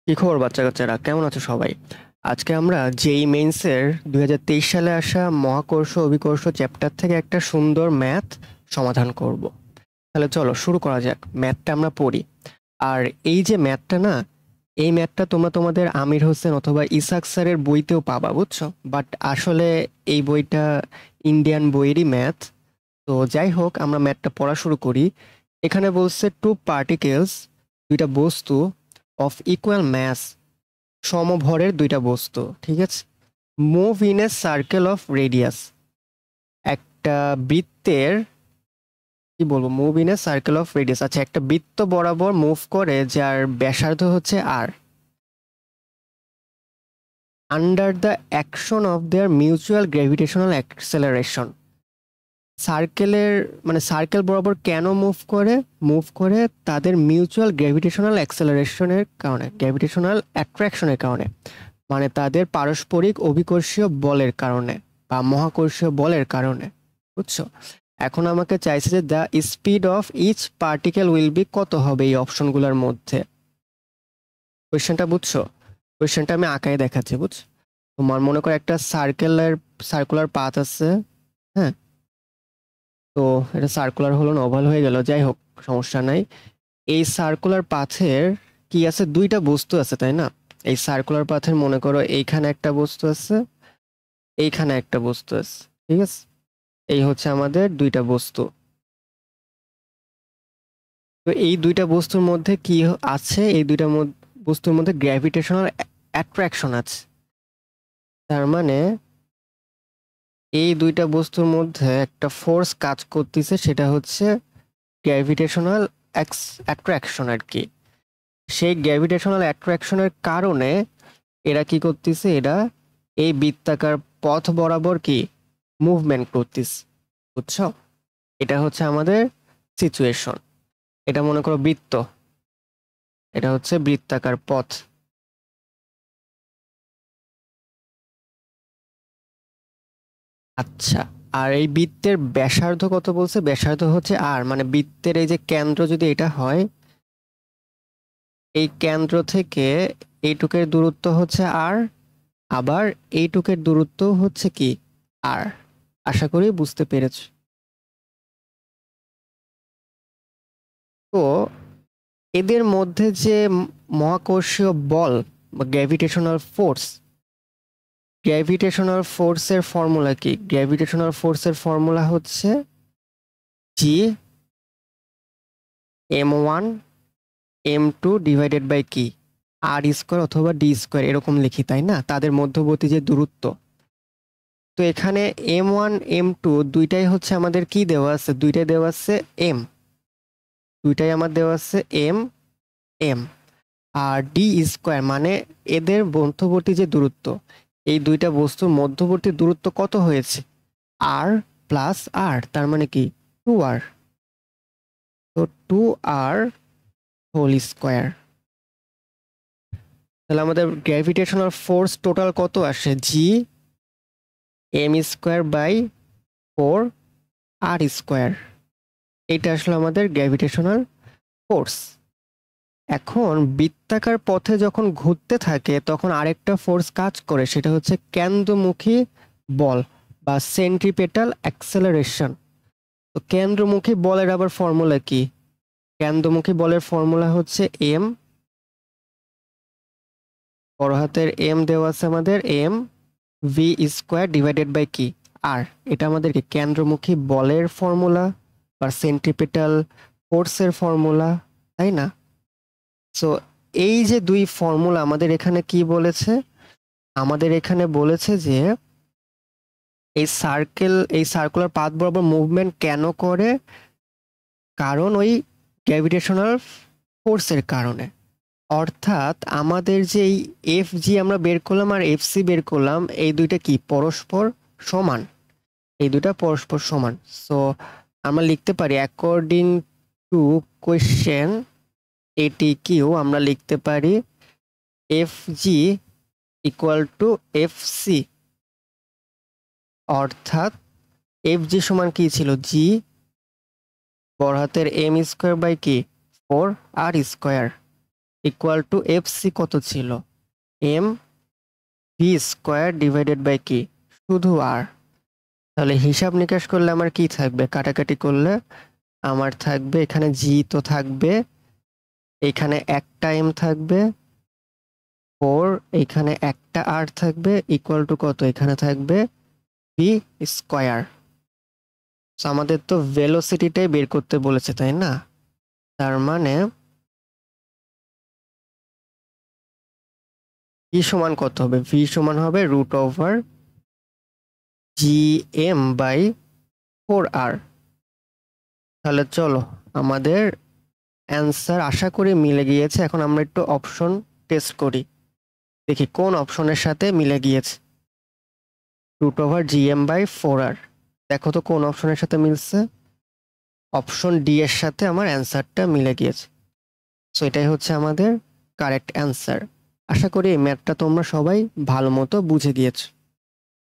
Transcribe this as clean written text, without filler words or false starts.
কি খবর বাচ্চা কাচ্চারা, কেমন আছো সবাই? আজকে আমরা জেই মেইনসের 2023 সালে আসা মহাকর্ষ অভিকর্ষ চ্যাপ্টার থেকে একটা সুন্দর ম্যাথ সমাধান করব। তাহলে চলো শুরু করা যাক, ম্যাথটা আমরা পড়ি। আর এই যে ম্যাথটা না, এই ম্যাথটা তোমরা তোমাদের আমির হোসেন অথবা ইসাক স্যারের বইতেও পাবা, বুঝছো? বাট আসলে এই বইটা ইন্ডিয়ান বইয়েরই ম্যাথ। তো যাই হোক, আমরা ম্যাথটা পড়া শুরু করি। এখানে বলছে টু পার্টিকেলস, দুইটা বস্তু, অফ ইকুয়াল ম্যাস, সমভরের দুইটা বস্তু, ঠিক আছে, move in a circle of radius, একটা বৃত্তের, কি বলবো, move in a circle of radius, আচ্ছা একটা বৃত্ত বরাবর মুভ করে যার ব্যাসার্ধ হচ্ছে R, under the action of their mutual gravitational acceleration. সার্কেলের মানে সার্কেল বরাবর কেন মুভ করে তাদের মিউচুয়াল গ্র্যাভিটেশনাল অ্যাক্সেলারেশনের কারণে, গ্র্যাভিটেশনাল অ্যাট্রাকশনের কারণে, মানে তাদের পারস্পরিক অভিকর্ষীয় বলের কারণে বা মহাকর্ষীয় বলের কারণে, বুঝছো? এখন আমাকে চাইছে যে the speed of each particle will be, কত হবে এই অপশনগুলোর মধ্যে। কোয়েশ্চেনটা বুঝছো? কোয়েশ্চেনটা আমি আঁকায় দেখাচ্ছি, বুঝছো? তোমার মনে করো একটা সার্কুলার পাথ আছে, হ্যাঁ? তো এটা সার্কুলার হলো না, ওভাল হয়ে গেল, যাই হোক সমস্যা নাই। এই সার্কুলার পাথের কি আছে, দুইটা বস্তু আছে তাই না? এই সার্কুলার পাথের মনে করো এইখানে একটা বস্তু আছে, এইখানে একটা বস্তু আছে, ঠিক আছে? এই হচ্ছে আমাদের দুইটা বস্তু। তো এই দুইটা বস্তুর মধ্যে কি আছে, এই দুইটা বস্তুর মধ্যে গ্র্যাভিটেশনাল অ্যাট্রাকশন আছে। তার মানে এই দুইটা বস্তুর মধ্যে একটা ফোর্স কাজ করতেছে, সেটা হচ্ছে গ্র্যাভিটেশনাল অ্যাট্রাকশন আর কি। সেই গ্র্যাভিটেশনাল অ্যাট্রাকশনের কারণে এরা কি করতেছে, এরা এই বৃত্তাকার পথ বরাবর কি মুভমেন্ট করতেছে, বুঝছো? এটা হচ্ছে আমাদের সিচুয়েশন। এটা মনে করো বৃত্ত, এটা হচ্ছে বৃত্তাকার পথ। আচ্ছা, আর এই বৃত্তের ব্যাসার্ধ কত বলছে? ব্যাসার্ধ হচ্ছে আর, মানে বৃত্তের এই যে কেন্দ্র যদি এটা হয়, এই কেন্দ্র থেকে এইটুকের দূরত্ব হচ্ছে আর, আবার এইটুকের দূরত্ব হচ্ছে কি আর। আশা করি বুঝতে পেরেছ। তো এদের মধ্যে যে মহাকর্ষীয় বল বা গ্র্যাভিটেশনাল ফোর্সের ফর্মুলা কি? গ্র্যাভিটেশনাল ফোর্সের ফর্মুলা হচ্ছে জি m1 m2 ডিভাইডেড বাই কি আর স্কোয়ার অথবা ডি স্কোয়ার, এরকম লিখি তাই না, তাদের মধ্যবর্তী যে দূরত্ব। তো এখানে m1 m2 দুইটাই হচ্ছে আমাদের কি দেওয়া আছে, দুইটাই দেওয়া আছে m, দুইটাই আমার দেওয়া আছে m, আর ডি স্কোয়ার মানে এদের মধ্যবর্তী যে দূরত্ব, এই দুইটা বস্তুর মধ্যবর্তী দূরত্ব কত হয়েছে, আর প্লাস আর, তার মানে কি 2r। তো 2r হোল স্কোয়ার। তাহলে আমাদের গ্র্যাভিটেশনাল ফোর্স টোটাল কত আসে, G M square by 4r square. এটা আসলে আমাদের গ্র্যাভিটেশনাল ফোর্স। এখন বৃত্তাকার পথে যখন ঘুরতে থাকে তখন আরেকটা ফোর্স কাজ করে, সেটা হচ্ছে কেন্দ্রমুখী বল বা সেন্ট্রিপেটাল অ্যাক্সেলারেশন। তো কেন্দ্রমুখী বলের আবার ফর্মুলা কি? কেন্দ্রমুখী বলের ফর্মুলা হচ্ছে এম, বড় হাতের এম দেওয়া আছে আমাদের, M V square divided by কি আর। এটা আমাদের কি কেন্দ্রমুখী বলের ফর্মুলা বা সেন্ট্রিপেটাল ফোর্সের ফর্মুলা, তাই না? সো এই যে দুই ফর্মুলা আমাদের এখানে কি বলেছে, আমাদের এখানে বলেছে যে এই সার্কুলার পাথ বরাবর মুভমেন্ট কেন করে, কারণ ওই গ্র্যাভিটেশনাল ফোর্সের কারণে। অর্থাৎ আমাদের যে এই এফ জি আমরা বের করলাম আর এফ সি বের করলাম, এই দুইটা কি পরস্পর সমান, এই দুইটা পরস্পর সমান। সো আমরা লিখতে পারি অ্যাকর্ডিং টু কোয়েশ্চেন এটি কিউ, আমরা লিখতে পারি F G equal to F C. অর্থাৎ এফ জি সমান কি ছিল, জি বড় হাতের এম স্কোয়ার বাই কি 4r square equal to F C কত ছিল, M V square divided by কি, শুধু আর। তাহলে হিসাব নিকাশ করলে আমার কি থাকবে, কাটাকাটি করলে আমার থাকবে এখানে জি তো থাকবে, এখানে একটা এম থাকবে, 4 এখানে একটা আর থাকবে, ইকুয়াল টু কত, এখানে থাকবে ভি স্কোয়ার। আমাদের তো ভেলোসিটিটাই বের করতে বলেছে তাই না, তার মানে ভি সমান কত হবে, ভি সমান হবে root over G M by 4r। তাহলে চলো আমাদের অ্যান্সার আশা করি মিলে গিয়েছে। এখন আমরা একটু অপশন টেস্ট করি, দেখি কোন অপশনের সাথে মিলে গিয়েছে। Root over G M by 4r, দেখো তো কোন অপশনের সাথে মিলছে। অপশন ডি এর সাথে আমার অ্যান্সারটা মিলে গিয়েছে। সো এটাই হচ্ছে আমাদের কারেক্ট অ্যান্সার। আশা করি এই ম্যাথটা তোমরা সবাই ভালো মতো বুঝে গিয়েছো।